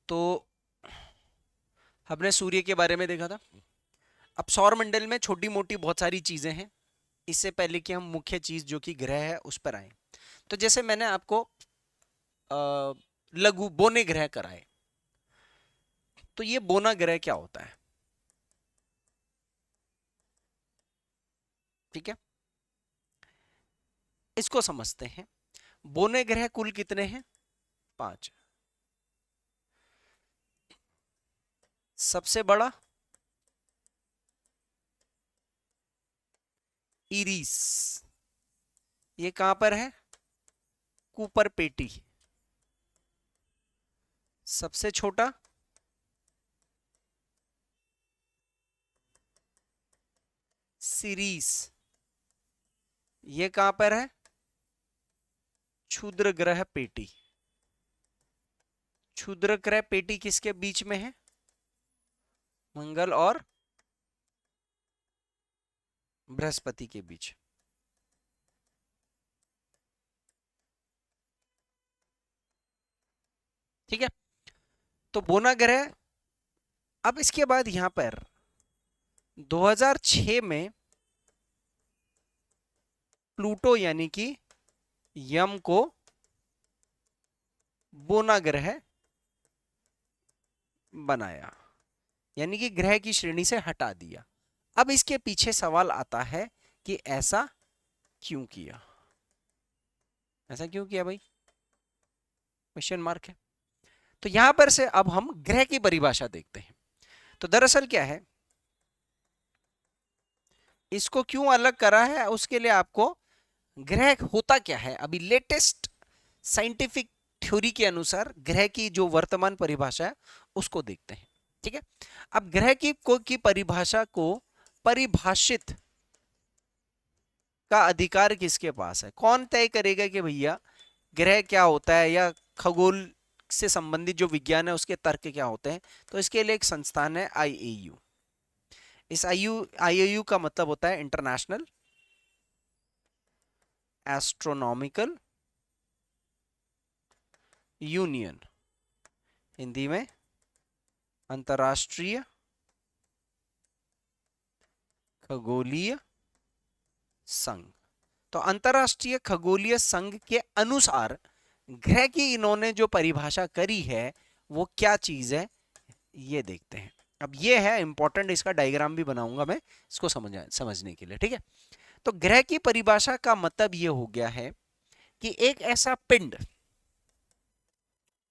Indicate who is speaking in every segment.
Speaker 1: तो हमने सूर्य के बारे में देखा था। अब सौर मंडल में छोटी मोटी बहुत सारी चीजें हैं। इससे पहले कि हम मुख्य चीज जो कि ग्रह है उस पर आए, तो जैसे मैंने आपको लघु बोने ग्रह कराए, तो ये बोना ग्रह क्या होता है? ठीक है, इसको समझते हैं। बोने ग्रह कुल कितने हैं? 5। सबसे बड़ा इरिस, ये कहां पर है? कूपर पेटी। सबसे छोटा सीरीस, ये कहां पर है? क्षुद्र ग्रह पेटी। क्षुद्र ग्रह पेटी किसके बीच में है? मंगल और बृहस्पति के बीच। ठीक है, तो बोना ग्रह। अब इसके बाद यहां पर 2006 में प्लूटो यानी कि यम को बोना ग्रह बनाया, यानी कि ग्रह की श्रेणी से हटा दिया। अब इसके पीछे सवाल आता है कि ऐसा क्यों किया? ऐसा क्यों किया भाई? क्वेश्चन मार्क है। तो यहां पर से अब हम ग्रह की परिभाषा देखते हैं। तो दरअसल क्या है, इसको क्यों अलग करा है, उसके लिए आपको ग्रह होता क्या है, अभी लेटेस्ट साइंटिफिक थ्योरी के अनुसार ग्रह की जो वर्तमान परिभाषा है उसको देखते हैं। ठीक है, अब ग्रह की परिभाषा को परिभाषित का अधिकार किसके पास है? कौन तय करेगा कि भैया ग्रह क्या होता है, या खगोल से संबंधित जो विज्ञान है उसके तर्क क्या होते हैं? तो इसके लिए एक संस्थान है आईएयू। इस आईएयू का मतलब होता है इंटरनेशनल एस्ट्रोनॉमिकल यूनियन, हिंदी में अंतर्राष्ट्रीय खगोलीय संघ। तो अंतर्राष्ट्रीय खगोलीय संघ के अनुसार ग्रह की इन्होंने जो परिभाषा करी है वो क्या चीज है, ये देखते हैं। अब ये है इंपॉर्टेंट, इसका डायग्राम भी बनाऊंगा मैं इसको समझने के लिए। ठीक है, तो ग्रह की परिभाषा का मतलब ये हो गया है कि एक ऐसा पिंड,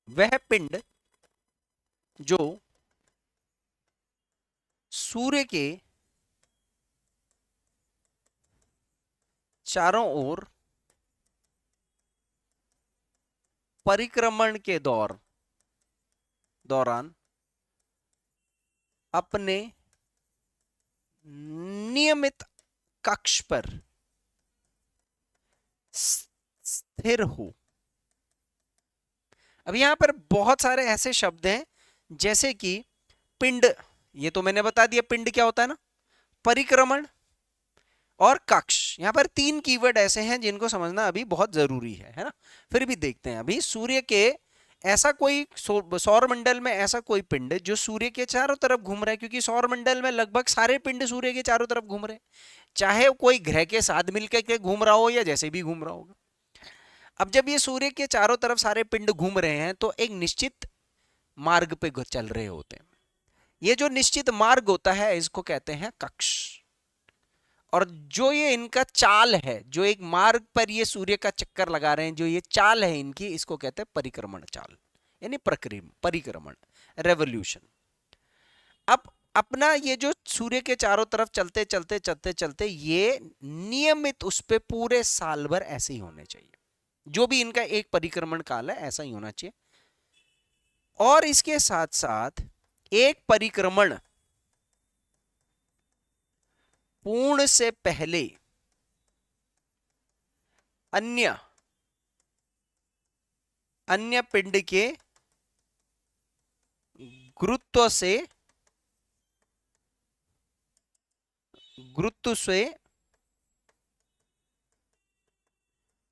Speaker 1: वह पिंड जो सूर्य के चारों ओर परिक्रमण के दौरान अपने नियमित कक्ष पर स्थिर हो। अब यहां पर बहुत सारे ऐसे शब्द हैं जैसे कि पिंड, ये तो मैंने बता दिया पिंड क्या होता है ना, परिक्रमण और कक्ष। यहां पर 3 कीवर्ड ऐसे हैं जिनको समझना अभी बहुत जरूरी है ना। फिर भी देखते हैं, अभी सूर्य के ऐसा कोई सौर मंडल में ऐसा कोई पिंड जो सूर्य के चारों तरफ घूम रहा है, क्योंकि सौर मंडल में लगभग सारे पिंड सूर्य के चारों तरफ घूम रहे हैं, चाहे कोई ग्रह के साथ मिलकर के घूम रहा हो या जैसे भी घूम रहा होगा। अब जब ये सूर्य के चारों तरफ सारे पिंड घूम रहे हैं तो एक निश्चित मार्ग पे चल रहे होते हैं। ये जो निश्चित मार्ग होता है इसको कहते हैं कक्ष। और जो ये इनका चाल है, जो एक मार्ग पर ये सूर्य का चक्कर लगा रहे हैं, जो ये चाल है इनकी, इसको कहते हैं परिक्रमण चाल, यानी परिक्रमण, रेवोल्यूशन। अब अपना ये जो सूर्य के चारों तरफ चलते चलते चलते चलते ये नियमित उस पे पूरे साल भर ऐसे ही होने चाहिए। जो भी इनका एक परिक्रमण काल है ऐसा ही होना चाहिए। और इसके साथ साथ एक परिक्रमण पूर्ण से पहले अन्य अन्य पिंड के गुरुत्व से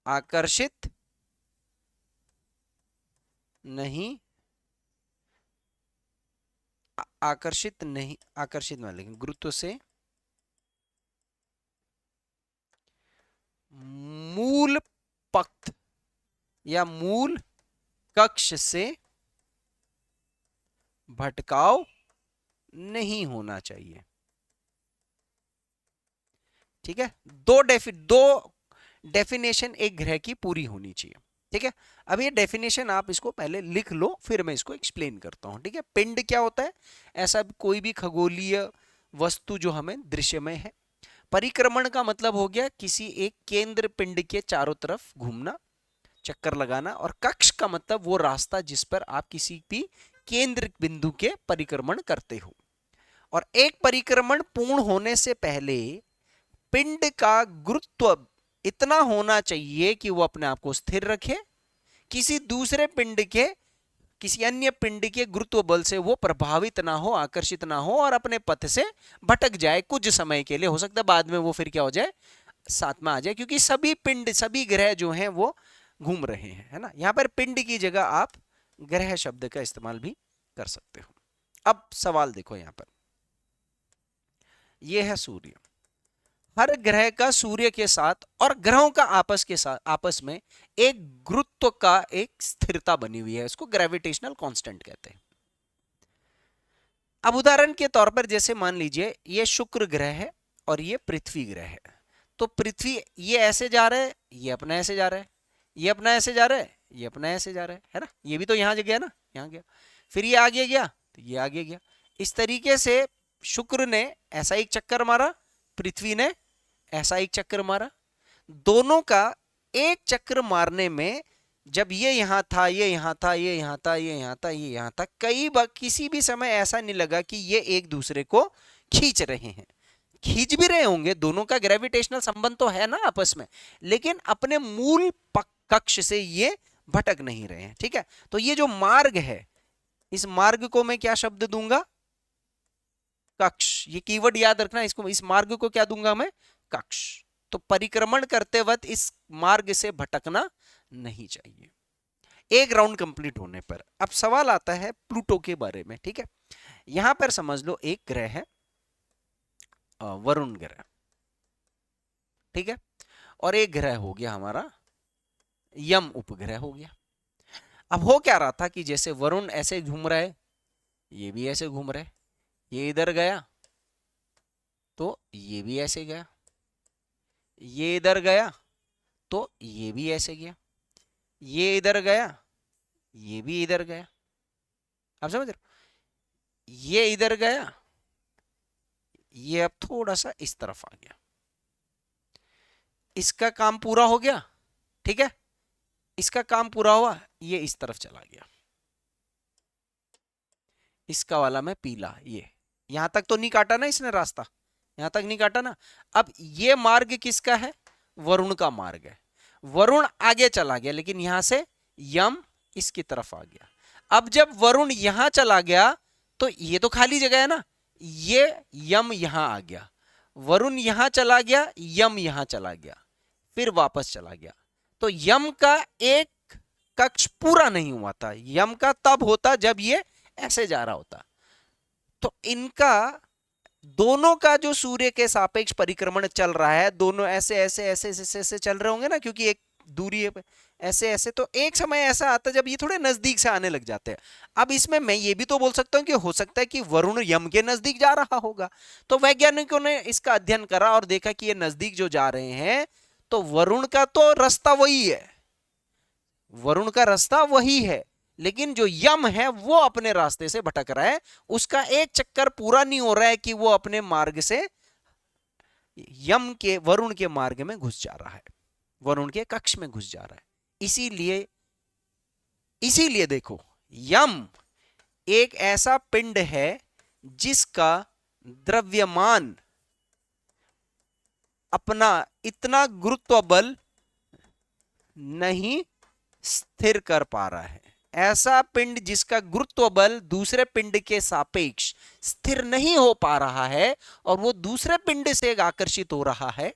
Speaker 1: आकर्षित नहीं आकर्षित नहीं, आकर्षित में लेकिन गुरुत्व से मूल पक्ष या मूल कक्ष से भटकाव नहीं होना चाहिए। ठीक है, दो डेफिनेशन एक ग्रह की पूरी होनी चाहिए। ठीक है, अब ये डेफिनेशन आप इसको पहले लिख लो, फिर मैं इसको एक्सप्लेन करता हूं। ठीक है, पिंड क्या होता है? ऐसा कोई भी खगोलीय वस्तु जो हमें दृश्यमय है। परिक्रमण का मतलब हो गया किसी एक केंद्र पिंड के चारों तरफ घूमना, चक्कर लगाना। और कक्ष का मतलब वो रास्ता जिस पर आप किसी भी केंद्र बिंदु के परिक्रमण करते हो। और एक परिक्रमण पूर्ण होने से पहले पिंड का गुरुत्व इतना होना चाहिए कि वो अपने आप को स्थिर रखे, किसी दूसरे पिंड के, किसी अन्य पिंड के गुरुत्व बल से वो प्रभावित ना हो, आकर्षित ना हो और अपने पथ से भटक जाए कुछ समय के लिए। हो सकता है बाद में वो फिर क्या हो जाए, साथ में आ जाए, क्योंकि सभी पिंड, सभी ग्रह जो हैं वो घूम रहे हैं, है ना। यहां पर पिंड की जगह आप ग्रह शब्द का इस्तेमाल भी कर सकते हो। अब सवाल देखो, यहां पर यह है सूर्य। हर ग्रह का सूर्य के साथ और ग्रहों का आपस में एक गुरुत्व का एक स्थिरता बनी हुई है, इसको ग्रेविटेशनल कांस्टेंट कहते हैं। अब उदाहरण के तौर पर जैसे मान लीजिए ये शुक्र ग्रह है और ये पृथ्वी ग्रह है। तो पृथ्वी ये ऐसे जा रहा है, ये अपना ऐसे जा रहा है, ये अपना ऐसे जा रहा है, ये अपना ऐसे जा रहा है ना। ये भी तो यहां गया ना, यहां गया, फिर ये आगे गया तो ये आगे गया। इस तरीके से शुक्र ने ऐसा एक चक्कर मारा, पृथ्वी ने ऐसा एक चक्कर मारा। दोनों का एक चक्कर मारने में जब ये यहां था, ये यहां था, ये यहां था, ये यहां था, ये यहां था, कई बार किसी भी समय ऐसा नहीं लगा कि ये एक दूसरे को खींच रहे हैं। खींच भी रहे होंगे, दोनों का ग्रेविटेशनल संबंध तो है ना आपस में, लेकिन अपने मूल कक्ष से ये भटक नहीं रहे हैं। ठीक है, तो ये जो मार्ग है, इस मार्ग को मैं क्या शब्द दूंगा? कक्ष। ये कीवर्ड याद रखना, इसको, इस मार्ग को क्या दूंगा मैं? कक्ष। तो परिक्रमण करते वक्त इस मार्ग से भटकना नहीं चाहिए एक राउंड कंप्लीट होने पर। अब सवाल आता है प्लूटो के बारे में। ठीक है, यहां पर समझ लो एक ग्रह है वरुण ग्रह, ठीक है, और एक ग्रह हो गया हमारा यम उपग्रह हो गया। अब हो क्या रहा था कि जैसे वरुण ऐसे घूम रहा है, ये भी ऐसे घूम रहा है, ये इधर गया तो ये भी ऐसे गया, ये इधर गया तो ये भी ऐसे गया, ये इधर गया, ये भी इधर गया। आप समझ रहे हो? ये इधर गया, ये अब थोड़ा सा इस तरफ आ गया, इसका काम पूरा हो गया। ठीक है, इसका काम पूरा हुआ, ये इस तरफ चला गया। इसका वाला में पीला, ये यहां तक तो नहीं काटा ना इसने रास्ता, यहां तक नहीं काटा ना। अब ये मार्ग किसका है? वरुण का मार्ग है। वरुण आगे चला गया, लेकिन यहां से यम इसकी तरफ आ गया। अब जब वरुण यहां चला गया तो ये तो खाली जगह है ना, ये यम यहां आ गया, वरुण यहां चला गया, यम यहां चला गया, फिर वापस चला गया। तो यम का एक कक्ष पूरा नहीं हुआ था। यम का तब होता जब ये ऐसे जा रहा होता। तो इनका दोनों का जो सूर्य के सापेक्ष परिक्रमण चल रहा है, दोनों ऐसे ऐसे ऐसे ऐसे ऐसे चल रहे होंगे ना, क्योंकि एक दूरी है ऐसे ऐसे। तो एक समय ऐसा आता है जब ये थोड़े नजदीक से आने लग जाते हैं। अब इसमें मैं ये भी तो बोल सकता हूं कि हो सकता है कि वरुण यम के नजदीक जा रहा होगा। तो वैज्ञानिकों ने इसका अध्ययन करा और देखा कि ये नजदीक जो जा रहे हैं, तो वरुण का तो रास्ता वही है, वरुण का रास्ता वही है, लेकिन जो यम है वो अपने रास्ते से भटक रहा है। उसका एक चक्कर पूरा नहीं हो रहा है कि वो अपने मार्ग से यम के, वरुण के मार्ग में घुस जा रहा है, वरुण के कक्ष में घुस जा रहा है। इसीलिए इसीलिए देखो, यम एक ऐसा पिंड है जिसका द्रव्यमान अपना इतना गुरुत्व बल नहीं स्थिर कर पा रहा है। ऐसा पिंड जिसका गुरुत्व बल दूसरे पिंड के सापेक्ष स्थिर नहीं हो पा रहा है और वो दूसरे पिंड से आकर्षित हो रहा है,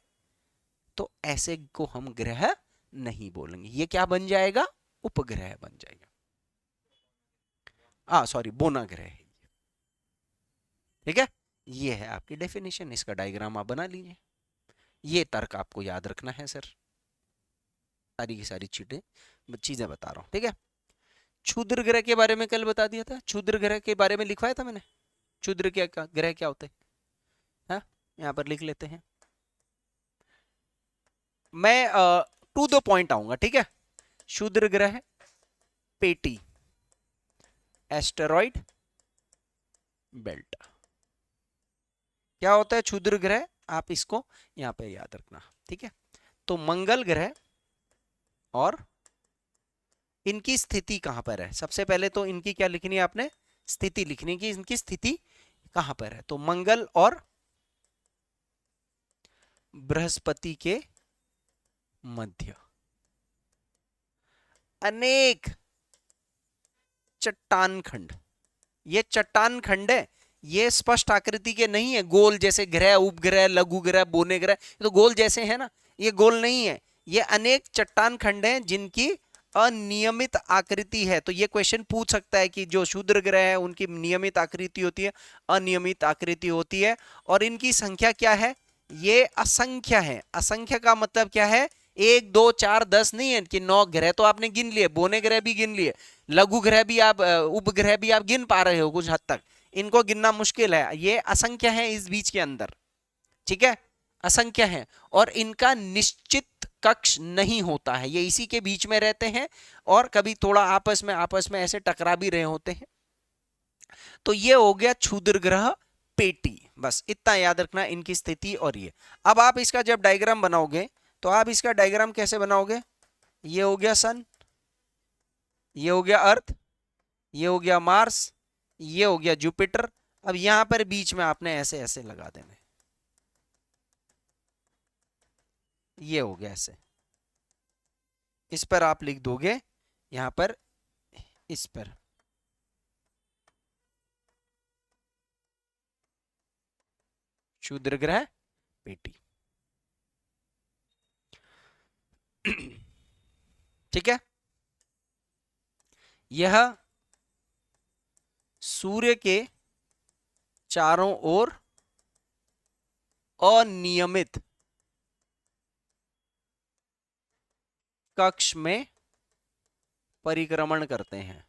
Speaker 1: तो ऐसे को हम ग्रह नहीं बोलेंगे। ये क्या बन जाएगा? उपग्रह बन जाएगा। सॉरी, बोना ग्रह है। ठीक है, ये है आपकी डेफिनेशन, इसका डायग्राम आप बना लीजिए। ये तर्क आपको याद रखना है सर, सारी की सारी चीजें बता रहा हूं, ठीक है। क्षुद्र ग्रह के बारे में कल बता दिया था, क्षुद्र ग्रह के बारे में लिखवाया था मैंने, क्षुद्र क्या ग्रह क्या होते हैं, हाँ यहाँ पर लिख लेते हैं। मैं टू द पॉइंट आऊंगा, ठीक है। क्षुद्र ग्रह पेटी, एस्टेरॉइड बेल्ट, क्या होता है क्षुद्र ग्रह, आप इसको यहां पे याद रखना, ठीक है। तो मंगल ग्रह और इनकी स्थिति कहां पर है, सबसे पहले तो इनकी क्या लिखनी है आपने, स्थिति लिखनी की, इनकी स्थिति कहां पर है। तो मंगल और बृहस्पति के मध्य अनेक चट्टान खंड, ये चट्टान खंड है, ये स्पष्ट आकृति के नहीं है, गोल जैसे ग्रह, उपग्रह, लघु ग्रह, बोने ग्रह, ये तो गोल जैसे है ना, ये गोल नहीं है, ये अनेक चट्टान खंड हैं जिनकी अनियमित आकृति है। तो ये क्वेश्चन पूछ सकता है कि जो क्षुद्र ग्रह है उनकी नियमित आकृति होती है, अनियमित आकृति होती है, और इनकी संख्या क्या है, ये असंख्य है। असंख्य का मतलब क्या है, 1 2 4 10 नहीं है कि 9 ग्रह तो आपने गिन लिए, बोने ग्रह भी गिन लिए, लघु ग्रह भी आप, उपग्रह भी आप गिन पा रहे हो कुछ हद तक, इनको गिनना मुश्किल है, ये असंख्य है इस बीच के अंदर, ठीक है, असंख्य है, और इनका निश्चित कक्ष नहीं होता है, ये इसी के बीच में रहते हैं और कभी थोड़ा आपस में ऐसे टकरा भी रहे होते हैं। तो ये हो गया क्षुद्र ग्रह पेटी, बस इतना याद रखना इनकी स्थिति। और ये अब आप इसका जब डायग्राम बनाओगे तो आप इसका डायग्राम कैसे बनाओगे, ये हो गया सन, ये हो गया अर्थ, ये हो गया मार्स, ये हो गया जुपिटर, अब यहां पर बीच में आपने ऐसे ऐसे लगा देने, ये हो गया ऐसे, इस पर आप लिख दोगे यहां पर, इस पर क्षुद्र ग्रह पेटी, ठीक है। यह सूर्य के चारों ओर अनियमित कक्ष में परिक्रमण करते हैं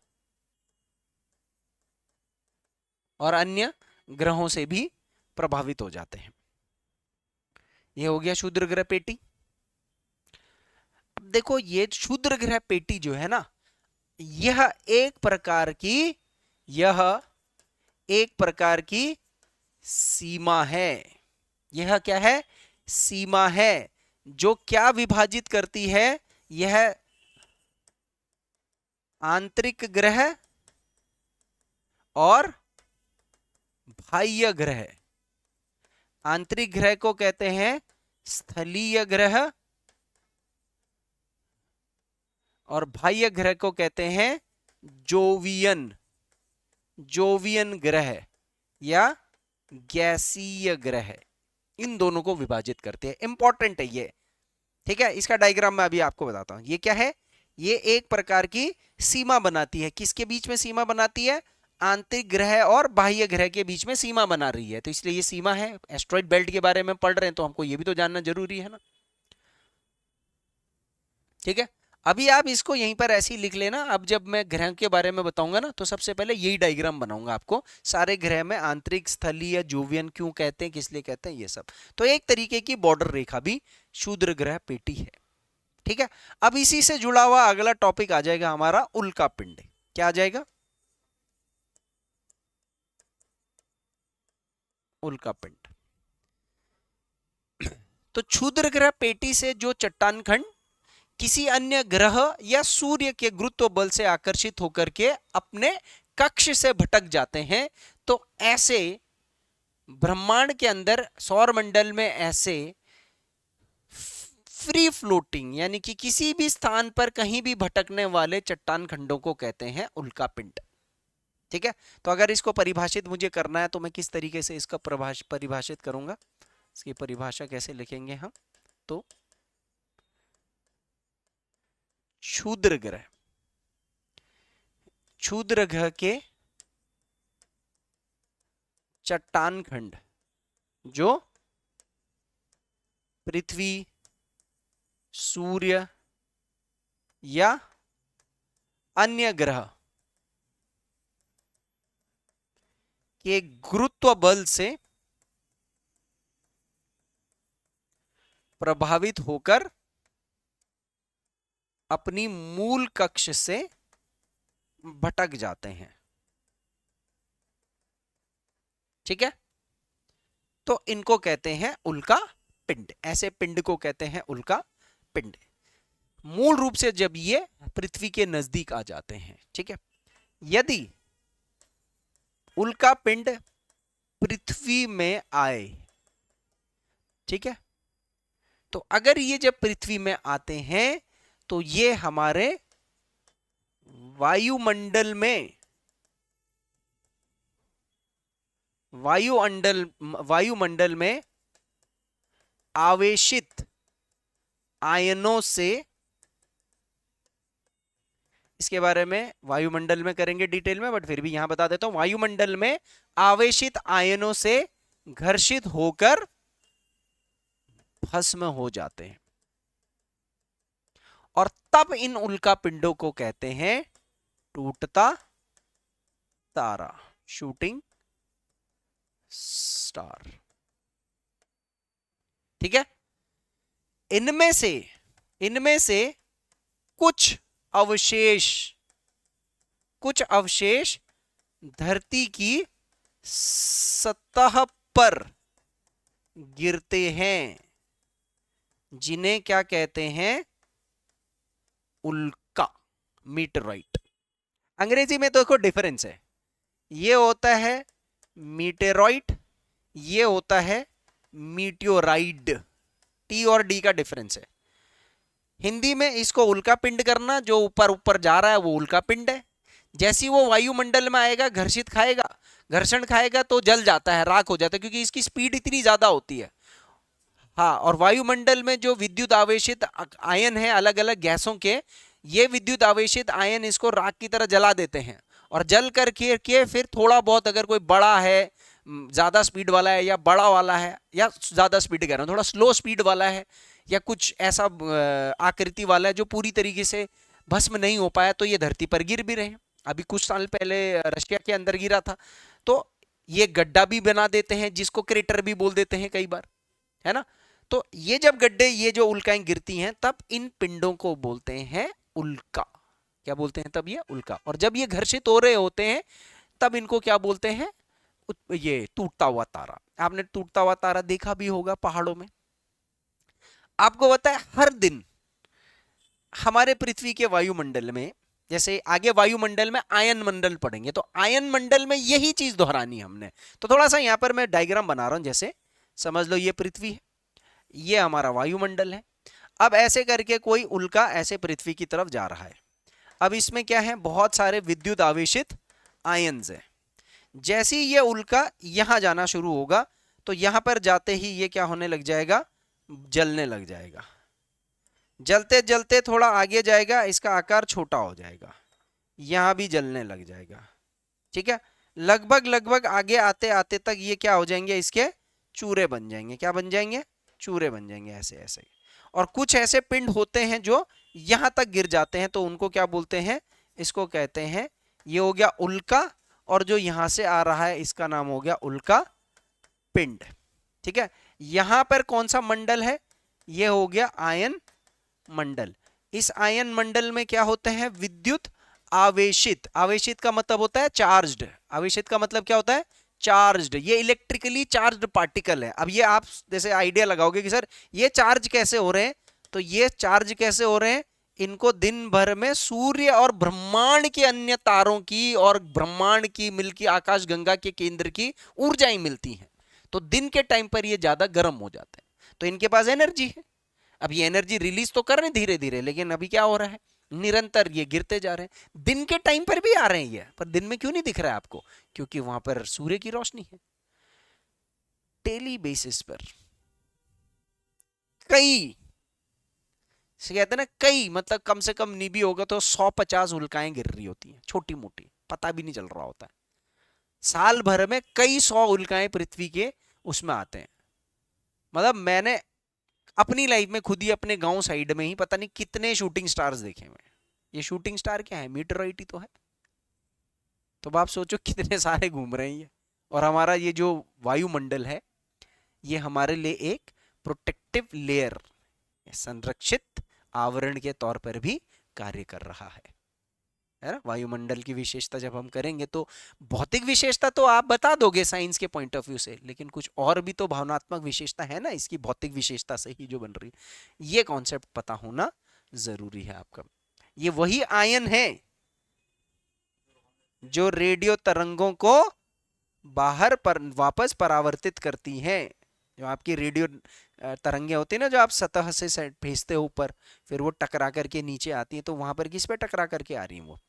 Speaker 1: और अन्य ग्रहों से भी प्रभावित हो जाते हैं। यह हो गया क्षुद्र ग्रह पेटी। अब देखो ये क्षुद्र ग्रह पेटी जो है ना, यह एक प्रकार की, यह एक प्रकार की सीमा है, यह क्या है, सीमा है, जो क्या विभाजित करती है, यह आंतरिक ग्रह और बाह्य ग्रह, आंतरिक ग्रह को कहते हैं स्थलीय ग्रह और बाह्य ग्रह को कहते हैं जोवियन, जोवियन ग्रह या गैसीय ग्रह, इन दोनों को विभाजित करते हैं, इंपॉर्टेंट है ये, ठीक है। इसका डायग्राम मैं अभी आपको बताता हूं, ये क्या है, ये एक प्रकार की सीमा बनाती है, किसके बीच में सीमा बनाती है, आंतरिक ग्रह और बाह्य ग्रह के बीच में सीमा बना रही है, तो इसलिए ये सीमा है। एस्ट्रॉइड बेल्ट के बारे में पढ़ रहे हैं तो हमको ये भी तो जानना जरूरी है ना, ठीक है। अभी आप इसको यहीं पर ऐसे ही लिख लेना, अब जब मैं ग्रह के बारे में बताऊंगा ना तो सबसे पहले यही डायग्राम बनाऊंगा आपको, सारे ग्रह में आंतरिक, स्थलीय, जोवियन क्यों कहते हैं, किस लिए कहते हैं, ये सब। तो एक तरीके की बॉर्डर रेखा भी क्षुद्र ग्रह पेटी है, ठीक है। अब इसी से जुड़ा हुआ अगला टॉपिक आ जाएगा हमारा उल्का पिंड, क्या आ जाएगा, उल्का पिंड। तो क्षुद्र ग्रह पेटी से जो चट्टान खंड किसी अन्य ग्रह या सूर्य के गुरुत्व बल से आकर्षित होकर के अपने कक्ष से भटक जाते हैं, तो ऐसे ब्रह्मांड के अंदर, सौर मंडल में ऐसे फ्री फ्लोटिंग यानी कि किसी भी स्थान पर कहीं भी भटकने वाले चट्टान खंडों को कहते हैं उल्का पिंड, ठीक है। तो अगर इसको परिभाषित मुझे करना है तो मैं किस तरीके से इसका परिभाषित करूंगा, इसकी परिभाषा कैसे लिखेंगे हम, तो क्षुद्र ग्रह, क्षुद्र ग्रह के चट्टान खंड जो पृथ्वी, सूर्य या अन्य ग्रह के गुरुत्व बल से प्रभावित होकर अपनी मूल कक्ष से भटक जाते हैं। ठीक है, तो इनको कहते हैं उल्का पिंड। ऐसे पिंड को कहते हैं उल्का पिंड, मूल रूप से जब ये पृथ्वी के नजदीक आ जाते हैं। ठीक है, यदि उल्का पिंड पृथ्वी में आए, ठीक है, तो अगर ये जब पृथ्वी में आते हैं तो ये हमारे वायुमंडल में आवेशित आयनों से, इसके बारे में वायुमंडल में करेंगे डिटेल में, बट फिर भी यहां बता देता हूं, वायुमंडल में आवेशित आयनों से घर्षित होकर भस्म हो जाते हैं। और तब इन उल्का पिंडों को कहते हैं टूटता तारा, शूटिंग स्टार। ठीक है, इनमें से कुछ अवशेष धरती की सतह पर गिरते हैं, जिन्हें क्या कहते हैं? उल्का, मीटेराइट। अंग्रेजी में तो देखो डिफरेंस है, ये होता है मीटेरॉइट, ये होता है मीटियोराइड। टी और डी का डिफरेंस है। हिंदी में इसको उल्का पिंड करना, जो ऊपर ऊपर जा रहा है वो उल्का पिंड है। जैसी वो वायुमंडल में आएगा, घर्षण खाएगा तो जल जाता है, राख हो जाता है, क्योंकि इसकी स्पीड इतनी ज्यादा होती है। हाँ, और वायुमंडल में जो विद्युत आवेशित आयन है अलग अलग गैसों के, ये विद्युत आवेशित आयन इसको राख की तरह जला देते हैं, और जल करके फिर थोड़ा बहुत, अगर कोई बड़ा है, ज्यादा स्पीड वाला है, या बड़ा वाला है, या ज्यादा स्पीड कह रहा हूं, थोड़ा स्लो स्पीड वाला है, या कुछ ऐसा आकृति वाला है जो पूरी तरीके से भस्म नहीं हो पाया, तो ये धरती पर गिर भी रहे हैं। अभी कुछ साल पहले रशिया के अंदर गिरा था, तो ये गड्ढा भी बना देते हैं, जिसको क्रेटर भी बोल देते हैं कई बार, है ना। तो ये जब गड्ढे, ये जो उल्काएं गिरती हैं, तब इन पिंडों को बोलते हैं उल्का। क्या बोलते हैं? तब ये उल्का। और जब ये घर्षित हो रहे होते हैं, तब इनको क्या बोलते हैं? ये टूटता हुआ तारा। आपने टूटता हुआ तारा देखा भी होगा पहाड़ों में। आपको पता है, हर दिन हमारे पृथ्वी के वायुमंडल में, जैसे आगे वायुमंडल में आयन मंडल पढ़ेंगे, तो आयन मंडल में यही चीज दोहरानी हमने। तो थोड़ा सा यहां पर मैं डायग्राम बना रहा हूं, जैसे समझ लो ये पृथ्वी है, ये हमारा वायुमंडल है। अब ऐसे करके कोई उल्का ऐसे पृथ्वी की तरफ जा रहा है। अब इसमें क्या है? बहुत सारे विद्युत आवेशित आयन्स हैं। जैसे ही ये उल्का यहां जाना शुरू होगा, तो यहां पर जाते ही ये क्या होने लग जाएगा? जलने लग जाएगा। जलते जलते थोड़ा आगे जाएगा, इसका आकार छोटा हो जाएगा, यहां भी जलने लग जाएगा। ठीक है, लगभग आगे आते आते तक ये क्या हो जाएंगे? इसके चूरे बन जाएंगे। क्या बन जाएंगे? चूरे बन जाएंगे, ऐसे ऐसे। और कुछ ऐसे पिंड होते हैं जो यहां तक गिर जाते हैं, तो उनको क्या बोलते हैं? इसको कहते हैं, ये हो गया उल्का, और जो यहां से आ रहा है इसका नाम हो गया उल्का पिंड। ठीक है, यहां पर कौन सा मंडल है? ये हो गया आयन मंडल। इस आयन मंडल में क्या होते हैं? विद्युत आवेशित। आवेशित का मतलब होता है चार्ज्ड। आवेशित का मतलब क्या होता है? चार्ज्ड। ये इलेक्ट्रिकली चार्ज्ड पार्टिकल है। अब ये आप जैसे आइडिया लगाओगे कि सर ये चार्ज कैसे हो रहे हैं, तो ये चार्ज कैसे हो रहे हैं? इनको दिन भर में सूर्य और ब्रह्मांड के अन्य तारों की और ब्रह्मांड की मिल्की आकाश गंगा के केंद्र की ऊर्जाएं मिलती हैं, तो दिन के टाइम पर ये ज्यादा गर्म हो जाते हैं, तो इनके पास एनर्जी है। अब ये एनर्जी रिलीज तो कर रहे हैं धीरे धीरे, लेकिन अभी क्या हो रहा है? निरंतर ये गिरते जा रहे हैं। दिन के टाइम पर भी आ रहे हैं ये, पर दिन में क्यों नहीं दिख रहा है आपको? क्योंकि वहां पर सूर्य की रोशनी है। डेली बेसिस पर कई, कहते हैं ना, कई मतलब कम से कम नहीं भी होगा तो 150 उल्काएं गिर रही होती हैं, छोटी मोटी, पता भी नहीं चल रहा होता है। साल भर में कई 100 उल्काएं पृथ्वी के उसमें आते हैं। मतलब मैंने अपनी लाइफ में खुद ही अपने गांव साइड में ही पता नहीं कितने शूटिंग स्टार्स देखे हुए हैं। ये शूटिंग स्टार क्या है, मीटरऑइट ही तो है। तो अब आप सोचो कितने सारे घूम रहे हैं ये। और हमारा ये जो वायुमंडल है ये हमारे लिए एक प्रोटेक्टिव लेयर, संरक्षित आवरण के तौर पर भी कार्य कर रहा है ना। वायुमंडल की विशेषता जब हम करेंगे तो भौतिक विशेषता तो आप बता दोगे साइंस के पॉइंट ऑफ व्यू से, लेकिन कुछ और भी तो भावनात्मक विशेषता है ना इसकी भौतिक विशेषता से ही जो बन रही है। ये कॉन्सेप्ट पता होना जरूरी है आपका। ये वही आयन है जो रेडियो तरंगों को बाहर पर वापस परावर्तित करती हैं। जो आपकी रेडियो तरंगे होती है ना, जो आप सतह से भेजते हो ऊपर, फिर वो टकरा करके नीचे आती है, तो वहां पर किस पे टकरा करके आ रही है वो।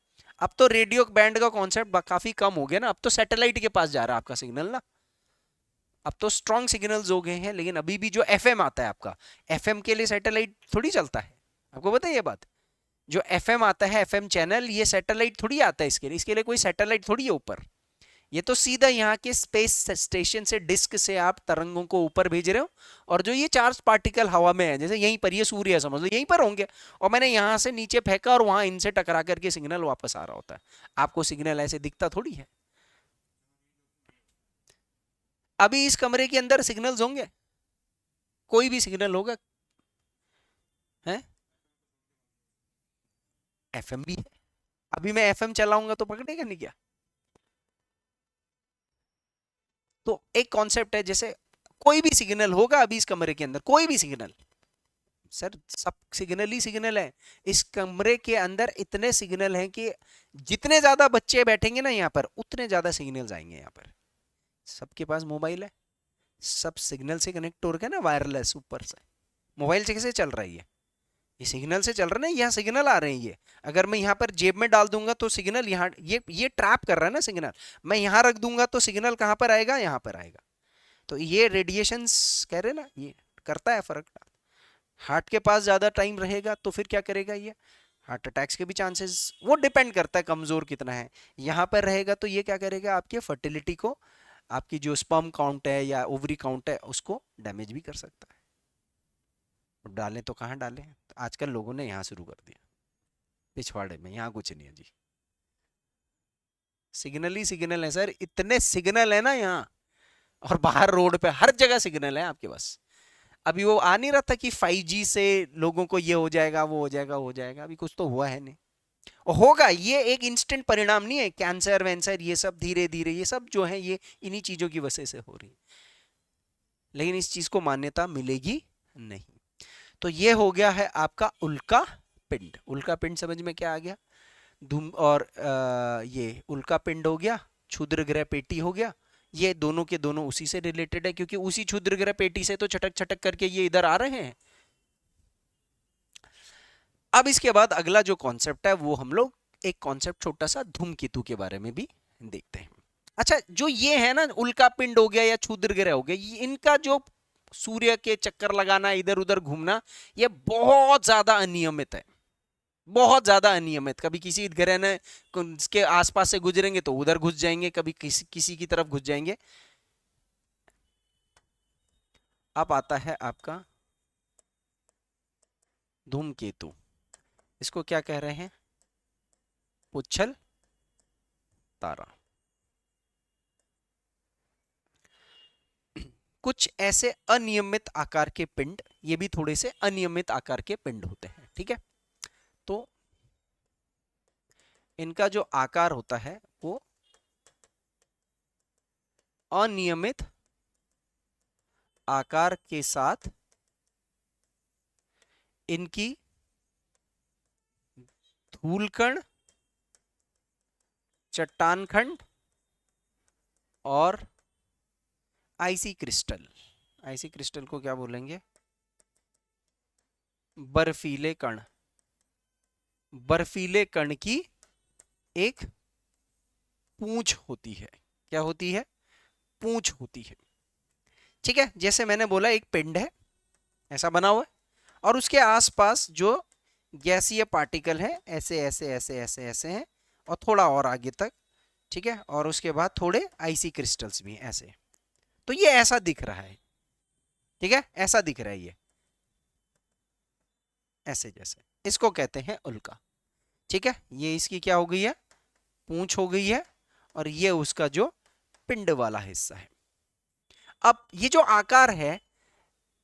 Speaker 1: अब तो रेडियो बैंड का कॉन्सेप्ट काफी कम हो गया ना, अब तो सैटेलाइट के पास जा रहा है आपका सिग्नल ना। अब तो स्ट्रॉन्ग सिग्नल्स हो गए हैं, लेकिन अभी भी जो एफएम आता है आपका, एफएम के लिए सैटेलाइट थोड़ी चलता है। आपको पता है ये बात। जो एफएम आता है, एफएम चैनल, ये सैटेलाइट थोड़ी आता है इसके लिए कोई सैटेलाइट थोड़ी है ऊपर। ये तो सीधा यहाँ के स्पेस स्टेशन से डिस्क से आप तरंगों को ऊपर भेज रहे हो, और जो ये चार्ज पार्टिकल हवा में है, जैसे यहीं पर ये सूर्य है समझ लो, यहीं पर होंगे, और मैंने यहाँ से नीचे फेंका और वहां इनसे टकरा करके सिग्नल वापस आ रहा होता है। आपको सिग्नल ऐसे दिखता थोड़ी है। अभी इस कमरे के अंदर सिग्नल्स होंगे, कोई भी सिग्नल होगा है, एफएम भी है। अभी मैं एफएम चलाऊंगा तो पकड़ेगा नहीं क्या। तो एक कॉन्सेप्ट है, जैसे कोई भी सिग्नल होगा अभी इस कमरे के अंदर, कोई भी सिग्नल, सर सब सिग्नल ही सिग्नल है। इस कमरे के अंदर इतने सिग्नल हैं कि जितने ज्यादा बच्चे बैठेंगे ना यहाँ पर, उतने ज्यादा सिग्नल्स आएंगे यहाँ पर। सबके पास मोबाइल है, सब सिग्नल से कनेक्ट हो रखा है ना, वायरलेस ऊपर से। मोबाइल से कैसे चल रहा है ये सिग्नल से चल रहा है ना, यहाँ सिग्नल आ रहे हैं ये। अगर मैं यहाँ पर जेब में डाल दूंगा तो सिग्नल यहाँ, ये ट्रैप कर रहा है ना सिग्नल। मैं यहाँ रख दूंगा तो सिग्नल कहाँ पर आएगा, यहाँ पर आएगा। तो ये रेडिएशंस कह रहे ना, ये करता है फर्क। हार्ट के पास ज्यादा टाइम रहेगा तो फिर क्या करेगा, ये हार्ट अटैक्स के भी चांसेस, वो डिपेंड करता है कमजोर कितना है। यहाँ पर रहेगा तो ये क्या करेगा, आपके फर्टिलिटी को, आपकी जो स्पर्म काउंट है या ओवरी काउंट है उसको डैमेज भी कर सकता है। डालें तो कहाँ डालें, तो आजकल लोगों ने यहाँ शुरू कर दिया पिछवाड़े में, यहाँ कुछ नहीं है जी। सिग्नल ही सिग्नल है सर, इतने सिग्नल है ना यहाँ, और बाहर रोड पे हर जगह सिग्नल है आपके पास। अभी वो आ नहीं रहा था कि 5G से लोगों को ये हो जाएगा, वो हो जाएगा, वो हो जाएगा, अभी कुछ तो हुआ है नहीं, और होगा। ये एक इंस्टेंट परिणाम नहीं है, कैंसर वैंसर ये सब धीरे धीरे, ये सब जो है ये इन्हीं चीजों की वजह से हो रही है, लेकिन इस चीज को मान्यता मिलेगी नहीं। तो ये हो गया है आपका उल्का पिंड। उल्का पिंड समझ में क्या आ गया, धूम और ये उल्का पिंड हो गया, क्षुद्र ग्रह पेटी हो गया। ये दोनों के दोनों उसी से रिलेटेड है, क्योंकि उसी क्षुद्र ग्रह पेटी से तो छटक छटक करके ये इधर आ रहे हैं। अब इसके बाद अगला जो कॉन्सेप्ट है वो हम लोग एक कॉन्सेप्ट छोटा सा धूमकेतु के बारे में भी देखते हैं। अच्छा, जो ये है ना उल्का पिंड हो गया या क्षुद्र ग्रह हो गया, इनका जो सूर्य के चक्कर लगाना, इधर उधर घूमना, ये बहुत ज्यादा अनियमित है, बहुत ज्यादा अनियमित। कभी किसी ग्रह ने के आसपास से गुजरेंगे तो उधर घुस जाएंगे, कभी किसी की तरफ घुस जाएंगे। अब आता है आपका धूमकेतु। इसको क्या कह रहे हैं, पुच्छल तारा। कुछ ऐसे अनियमित आकार के पिंड, ये भी थोड़े से अनियमित आकार के पिंड होते हैं, ठीक है। तो इनका जो आकार होता है वो अनियमित आकार के साथ इनकी धूलकण, चट्टान खंड और आइसी क्रिस्टल। आइसी क्रिस्टल को क्या बोलेंगे, बर्फीले कण। बर्फीले कण की एक पूंछ होती है। क्या होती है, पूंछ होती है, ठीक है। जैसे मैंने बोला एक पिंड है ऐसा बना हुआ है, और उसके आसपास जो गैसीय पार्टिकल है ऐसे ऐसे ऐसे ऐसे ऐसे हैं, और थोड़ा और आगे तक, ठीक है, और उसके बाद थोड़े आइसी क्रिस्टल्स भी हैं ऐसे। तो ये ऐसा दिख रहा है, ठीक है, ऐसा दिख रहा है ये ऐसे जैसे, इसको कहते हैं उल्का। ठीक है, ये इसकी क्या हो गई है, पूंछ हो गई है, और ये उसका जो पिंड वाला हिस्सा है। अब ये जो आकार है,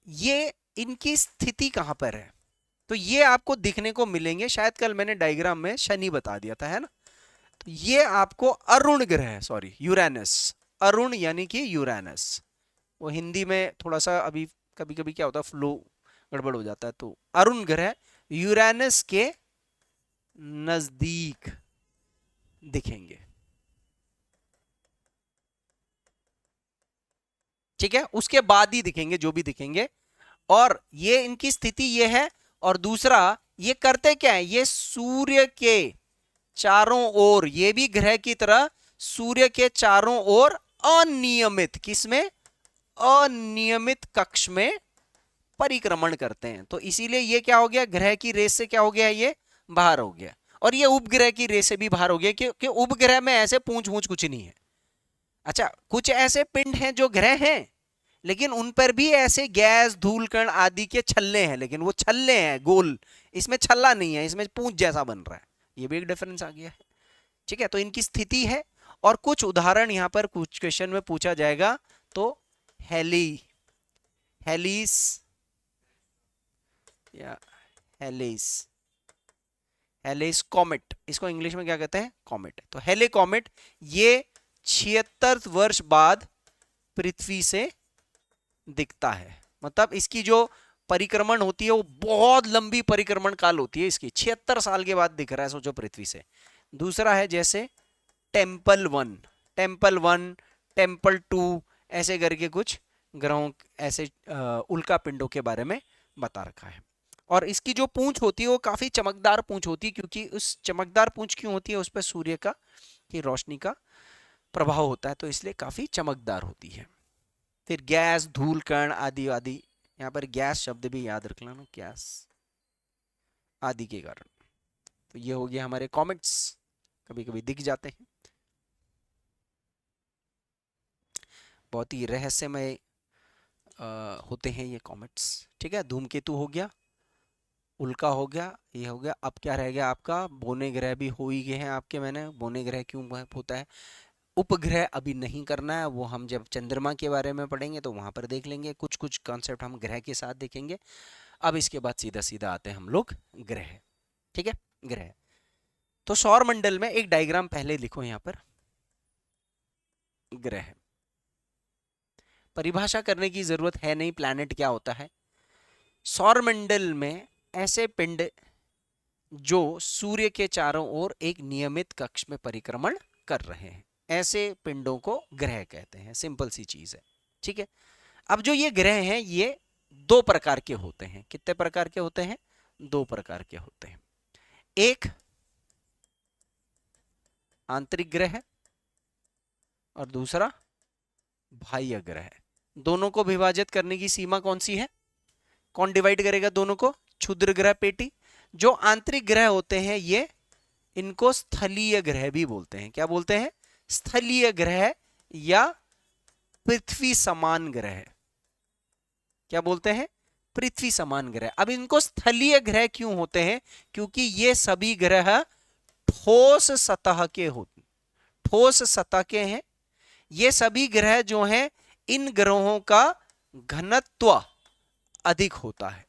Speaker 1: ये इनकी स्थिति कहां पर है, तो ये आपको दिखने को मिलेंगे, शायद कल मैंने डायग्राम में शनि बता दिया था, है ना। तो ये आपको अरुण ग्रह, सॉरी यूरेनस, अरुण यानी कि यूरेनस, वो हिंदी में थोड़ा सा अभी कभी कभी क्या होता है फ्लो गड़बड़ हो जाता है, तो अरुण ग्रह यूरेनस के नजदीक दिखेंगे। ठीक है, उसके बाद ही दिखेंगे जो भी दिखेंगे, और ये इनकी स्थिति ये है। और दूसरा, ये करते क्या है, ये सूर्य के चारों ओर, ये भी ग्रह की तरह सूर्य के चारों ओर अनियमित, किसमें, अनियमित कक्ष में परिक्रमण करते हैं। तो इसीलिए ये क्या हो गया, ग्रह की रेस से क्या हो गया, ये बाहर हो गया, और ये उपग्रह की रेस से भी बाहर हो गया, क्योंकि उपग्रह में ऐसे पूंछ वूंछ कुछ नहीं है। अच्छा, कुछ ऐसे पिंड हैं जो ग्रह हैं, लेकिन उन पर भी ऐसे गैस धूल कण आदि के छल्ले हैं, लेकिन वो छल्ले हैं गोल, इसमें छल्ला नहीं है, इसमें पूंछ जैसा बन रहा है, ये भी एक डिफरेंस आ गया है। ठीक है, तो इनकी स्थिति है, और कुछ उदाहरण यहां पर कुछ क्वेश्चन में पूछा जाएगा। तो हेलिस या हेलिस कॉमेट, इसको इंग्लिश में क्या कहते हैं, कॉमेट। तो हेले कॉमेट ये 76 वर्ष बाद पृथ्वी से दिखता है, मतलब इसकी जो परिक्रमण होती है वो बहुत लंबी परिक्रमण काल होती है इसकी, 76 साल के बाद दिख रहा है, सोचो, पृथ्वी से। दूसरा है जैसे टेम्पल 1, टेम्पल 2, ऐसे करके कुछ ग्रहों, ऐसे उल्का पिंडों के बारे में बता रखा है। और इसकी जो पूंछ होती है वो काफी चमकदार पूंछ होती है, क्योंकि उस चमकदार पूंछ क्यों होती है, उस पर सूर्य का की रोशनी का प्रभाव होता है, तो इसलिए काफी चमकदार होती है। फिर गैस धूल कण आदि आदि, यहाँ पर गैस शब्द भी याद रख लेना, गैस आदि के कारण। तो ये हो गया हमारे कॉमेट्स, कभी कभी दिख जाते हैं, बहुत ही रहस्यमय होते हैं ये कॉमेट्स। ठीक है, धूमकेतु हो गया, उल्का हो गया, ये हो गया। अब क्या रह गया आपका, बोने ग्रह भी हो ही गए हैं आपके, मैंने बोने ग्रह क्यों होता है, उपग्रह अभी नहीं करना है, वो हम जब चंद्रमा के बारे में पढ़ेंगे तो वहां पर देख लेंगे, कुछ कुछ कॉन्सेप्ट हम ग्रह के साथ देखेंगे। अब इसके बाद सीधा सीधा आते हैं हम लोग ग्रह। ठीक है, ग्रह। तो सौर मंडल में एक डायग्राम पहले लिखो यहां पर, ग्रह परिभाषा करने की जरूरत है नहीं, प्लैनेट क्या होता है। सौर मंडल में ऐसे पिंड जो सूर्य के चारों ओर एक नियमित कक्ष में परिक्रमण कर रहे हैं, ऐसे पिंडों को ग्रह कहते हैं, सिंपल सी चीज है। ठीक है, अब जो ये ग्रह हैं ये दो प्रकार के होते हैं, कितने प्रकार के होते हैं, दो प्रकार के होते हैं। एक आंतरिक ग्रह है और दूसरा बाह्य ग्रह है। दोनों को विभाजित करने की सीमा कौन सी है, कौन डिवाइड करेगा दोनों को, क्षुद्र ग्रह पेटी। जो आंतरिक ग्रह होते हैं ये, इनको स्थलीय ग्रह भी बोलते हैं, क्या बोलते हैं, स्थलीय ग्रह या पृथ्वी समान ग्रह, क्या बोलते हैं, पृथ्वी समान ग्रह। अब इनको स्थलीय ग्रह क्यों होते हैं, क्योंकि ये सभी ग्रह ठोस सतह के होते, ठोस सतह के हैं। ये सभी ग्रह जो हैं, इन ग्रहों का घनत्व अधिक होता है,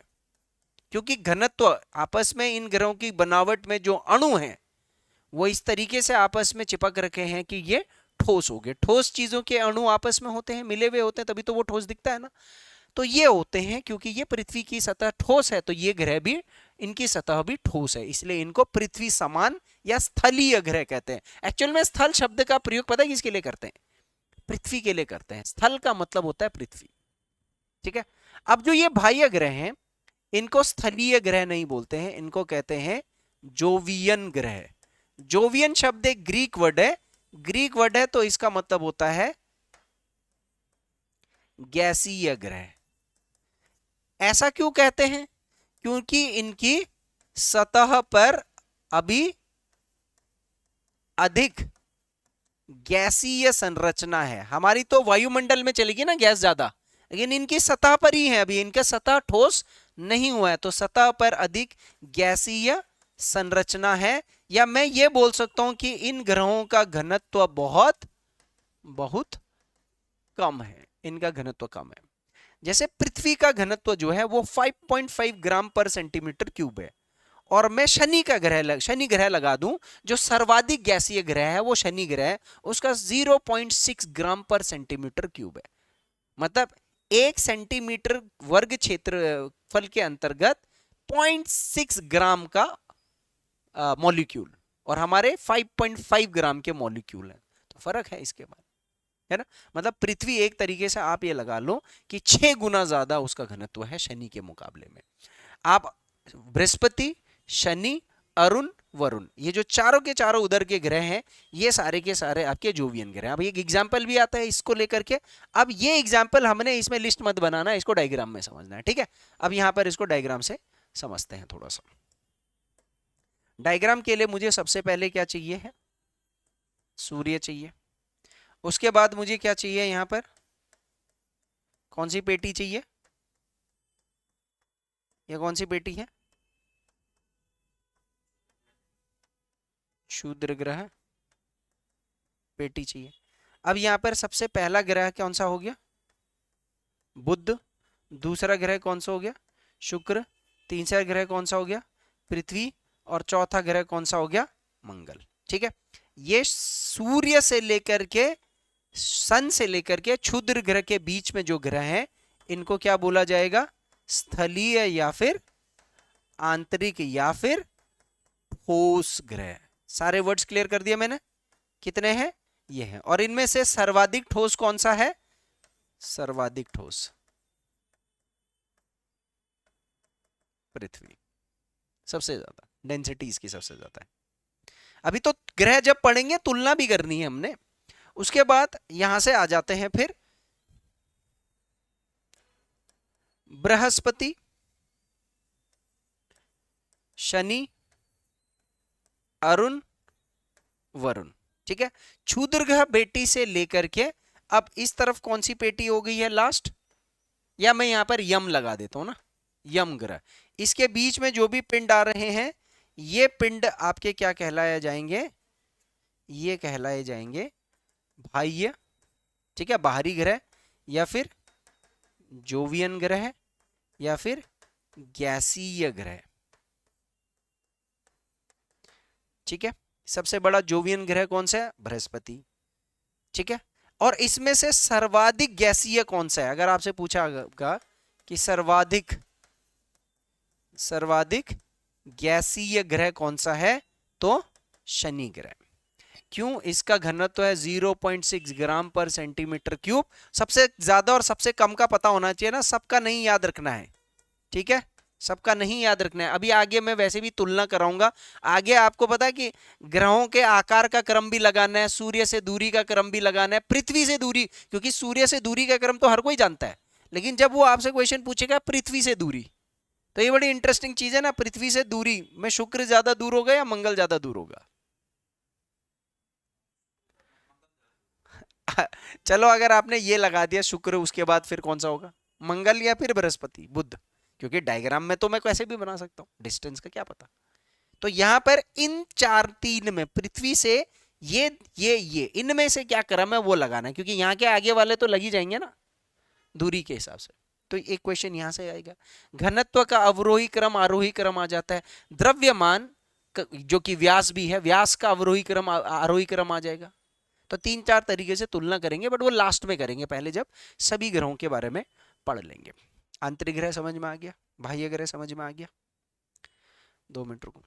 Speaker 1: क्योंकि घनत्व आपस में, इन ग्रहों की बनावट में जो अणु हैं वो इस तरीके से आपस में चिपक रखे हैं कि ये ठोस हो गए। ठोस चीजों के अणु आपस में होते हैं, मिले हुए होते हैं, तभी तो वो ठोस दिखता है ना। तो ये होते हैं, क्योंकि ये पृथ्वी की सतह ठोस है, तो ये ग्रह भी, इनकी सतह भी ठोस है, इसलिए इनको पृथ्वी समान या स्थलीय ग्रह कहते हैं। एक्चुअल में स्थल शब्द का प्रयोग पता है किसके लिए करते हैं, पृथ्वी के लिए करते हैं। स्थल का मतलब होता है पृथ्वी। ठीक है, अब जो ये बाह्य ग्रह हैं, इनको स्थलीय ग्रह नहीं बोलते हैं, इनको कहते हैं जोवियन ग्रह। जोवियन शब्द एक ग्रीक वर्ड है, ग्रीक वर्ड है, तो इसका मतलब होता है गैसीय ग्रह। ऐसा क्यों कहते हैं, क्योंकि इनकी सतह पर अभी अधिक गैसीय संरचना है। हमारी तो वायुमंडल में चलेगी ना गैस ज्यादा, लेकिन इनकी सतह पर ही है, अभी इनका सतह ठोस नहीं हुआ है, तो सतह पर अधिक गैसीय संरचना है। या मैं ये बोल सकता हूं कि इन ग्रहों का घनत्व बहुत बहुत कम है, इनका घनत्व कम है। जैसे पृथ्वी का घनत्व जो है वो 5.5 ग्राम पर सेंटीमीटर क्यूब है, और मैं शनि ग्रह लगा दूं, जो सर्वाधिक गैसीय ग्रह है वो शनि ग्रह है, उसका 0.6 ग्राम पर सेंटीमीटर क्यूब है। मतलब 1 सेंटीमीटर वर्ग क्षेत्रफल के अंतर्गत 0.6 ग्राम का मॉलिक्यूल, और हमारे 5.5 ग्राम के मॉलिक्यूल हैं, तो फर्क है इसके बाद, है ना। मतलब पृथ्वी एक तरीके से आप ये लगा लो कि 6 गुना ज्यादा उसका घनत्व है शनि के मुकाबले में। आप बृहस्पति, शनि, अरुण, वरुण, ये जो चारों के चारों उधर के ग्रह हैं, ये सारे के सारे आपके जोवियन ग्रह हैं। अब एक एग्जाम्पल भी आता है इसको लेकर के। अब ये एग्जाम्पल हमने इसमें लिस्ट मत बनाना, इसको डायग्राम में समझना है, ठीक है। अब यहां पर इसको डायग्राम से समझते हैं थोड़ा सा। डायग्राम के लिए मुझे सबसे पहले क्या चाहिए है, सूर्य चाहिए। उसके बाद मुझे क्या चाहिए, यहां पर कौन सी पेटी चाहिए, ये कौन सी पेटी है, क्षुद्र ग्रह पेटी चाहिए। अब यहां पर सबसे पहला ग्रह कौन सा हो गया, बुध। दूसरा ग्रह कौन सा हो गया, शुक्र। तीसरा ग्रह कौन सा हो गया, पृथ्वी। और चौथा ग्रह कौन सा हो गया, मंगल। ठीक है, ये सूर्य से लेकर के, सन से लेकर के क्षुद्र ग्रह के बीच में जो ग्रह हैं, इनको क्या बोला जाएगा, स्थलीय या फिर आंतरिक या फिर ठोस ग्रह। सारे वर्ड्स क्लियर कर दिए मैंने, कितने हैं, ये हैं। और इनमें से सर्वाधिक ठोस कौन सा है, सर्वाधिक ठोस पृथ्वी, सबसे ज्यादा डेंसिटी इसकी सबसे ज्यादा है। अभी तो ग्रह जब पढ़ेंगे तुलना भी करनी है हमने। उसके बाद यहां से आ जाते हैं फिर बृहस्पति, शनि, अरुण, वरुण। ठीक है, क्षुद्र ग्रह पेटी से लेकर के अब इस तरफ कौन सी पेटी हो गई है लास्ट, या मैं यहां पर यम लगा देता हूं ना, यम ग्रह। इसके बीच में जो भी पिंड आ रहे हैं, ये पिंड आपके क्या कहलाए जाएंगे, ये कहलाए जाएंगे बाह्य, ठीक है, बाहरी ग्रह, या फिर जोवियन ग्रह, या फिर गैसीय ग्रह। ठीक है, सबसे बड़ा जोवियन ग्रह कौन सा है, बृहस्पति। ठीक है, और इसमें से सर्वाधिक गैसीय कौन सा है, अगर आपसे पूछा होगा कि सर्वाधिक गैसीय ग्रह कौन सा है, तो शनि ग्रह। क्यों, इसका घनत्व है 0.6 ग्राम पर सेंटीमीटर क्यूब। सबसे ज्यादा और सबसे कम का पता होना चाहिए ना, सबका नहीं याद रखना है, ठीक है, सबका नहीं याद रखना है। अभी आगे मैं वैसे भी तुलना कराऊंगा, आगे आपको पता है कि ग्रहों के आकार का क्रम भी लगाना है, सूर्य से दूरी का क्रम भी लगाना है, पृथ्वी से दूरी, क्योंकि सूर्य से दूरी का क्रम तो हर कोई जानता है, लेकिन जब वो आपसे क्वेश्चन पूछेगा पृथ्वी से दूरी, तो ये बड़ी इंटरेस्टिंग चीज है ना, पृथ्वी से दूरी में शुक्र ज्यादा दूर होगा या मंगल ज्यादा दूर होगा। चलो, अगर आपने ये लगा दिया शुक्र, उसके बाद फिर कौन सा होगा, मंगल या फिर बृहस्पति, बुध, क्योंकि डायग्राम में तो मैं कैसे भी बना सकता हूं, डिस्टेंस का क्या पता। तो यहां पर इन चार तीन में पृथ्वी से ये इनमें से क्या क्रम है वो लगाना है, क्योंकि यहाँ के आगे वाले तो लग ही जाएंगे ना दूरी के हिसाब से। तो एक क्वेश्चन यहां से आएगा, घनत्व का अवरोही क्रम आरोही क्रम आ जाता है, द्रव्यमान जो कि व्यास भी है, व्यास का अवरोही क्रम आरोही क्रम आ जाएगा। तो 3-4 तरीके से तुलना करेंगे, बट वो लास्ट में करेंगे, पहले जब सभी ग्रहों के बारे में पढ़ लेंगे। आंतरिक ग्रह समझ में आ गया, बाह्य ग्रह समझ में आ गया, 2 मिनट रुको।